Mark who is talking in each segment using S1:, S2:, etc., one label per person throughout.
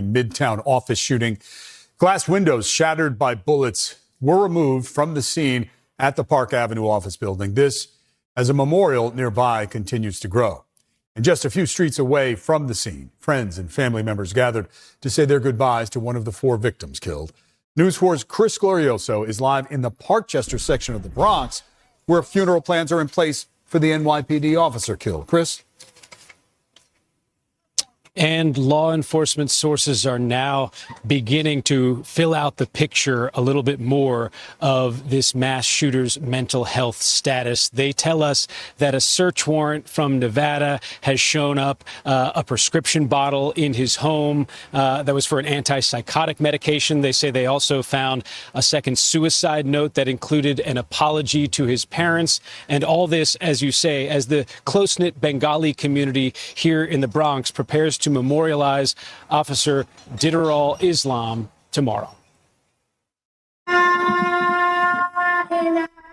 S1: Midtown office shooting. Glass windows shattered by bullets were removed from the scene at the Park Avenue office building. This, as a memorial nearby continues to grow. And just a few streets away from the scene, friends and family members gathered to say their goodbyes to one of the 4 victims killed. News 4's Chris Glorioso is live in the Parkchester section of the Bronx, where funeral plans are in place for the NYPD officer killed. Chris?
S2: And law enforcement sources are now beginning to fill out the picture a little bit more of this mass shooter's mental health status. They tell us that a search warrant from Nevada has shown up a prescription bottle in his home that was for an antipsychotic medication. They say they also found a second suicide note that included an apology to his parents. And all this, as you say, as the close-knit Bengali community here in the Bronx prepares to memorialize Officer Diderol Islam tomorrow.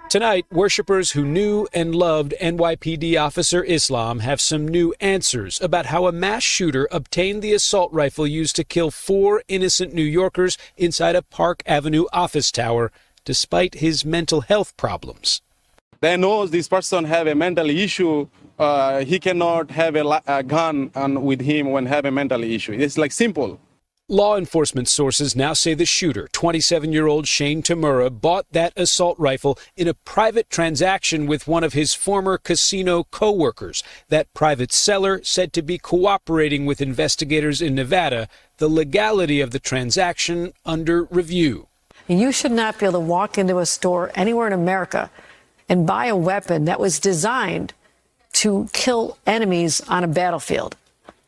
S2: Tonight, worshippers who knew and loved NYPD Officer Islam have some new answers about how a mass shooter obtained the assault rifle used to kill 4 innocent New Yorkers inside a Park Avenue office tower, despite his mental health problems.
S3: They know this person have a mental issue. He cannot have a gun with him when have a mental issue. It's like simple.
S2: Law enforcement sources now say the shooter, 27-year-old Shane Tamura, bought that assault rifle in a private transaction with one of his former casino co-workers. That private seller said to be cooperating with investigators in Nevada. The legality of the transaction under review.
S4: You should not be able to walk into a store anywhere in America and buy a weapon that was designed to kill enemies on a battlefield.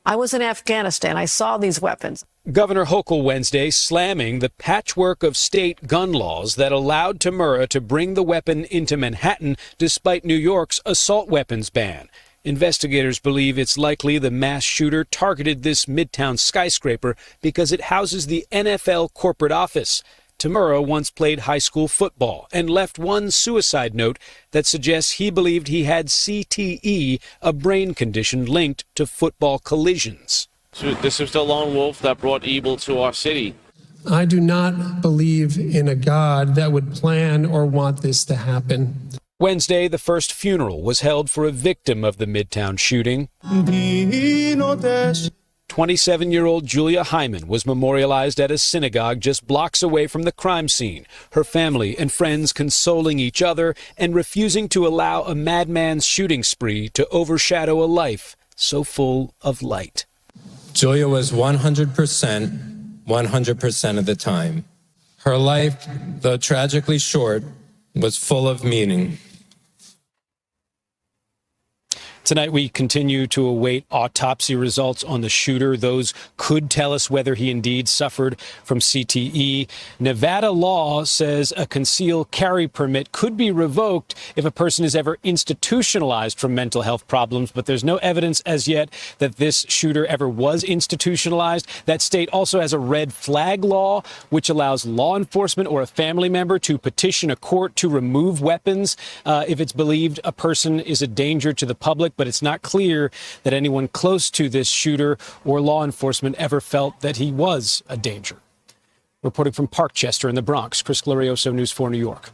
S4: I was in Afghanistan. I saw these weapons.
S2: Governor Hochul Wednesday slamming the patchwork of state gun laws that allowed Tamura to bring the weapon into Manhattan despite New York's assault weapons ban. Investigators believe it's likely the mass shooter targeted this Midtown skyscraper because it houses the NFL corporate office. Tamura once played high school football and left one suicide note that suggests he believed he had CTE, a brain condition linked to football collisions.
S5: This was the lone wolf that brought evil to our city.
S6: I do not believe in a God that would plan or want this to happen.
S2: Wednesday, the first funeral was held for a victim of the Midtown shooting. 27-year-old Julia Hyman was memorialized at a synagogue just blocks away from the crime scene, her family and friends consoling each other and refusing to allow a madman's shooting spree to overshadow a life so full of light.
S7: Julia was 100% of the time. Her life, though tragically short, was full of meaning.
S2: Tonight, we continue to await autopsy results on the shooter. Those could tell us whether he indeed suffered from CTE. Nevada law says a concealed carry permit could be revoked if a person is ever institutionalized for mental health problems, but there's no evidence as yet that this shooter ever was institutionalized. That state also has a red flag law, which allows law enforcement or a family member to petition a court to remove weapons if it's believed a person is a danger to the public. But it's not clear that anyone close to this shooter or law enforcement ever felt that he was a danger. Reporting from Parkchester in the Bronx, Chris Glorioso, News 4 New York.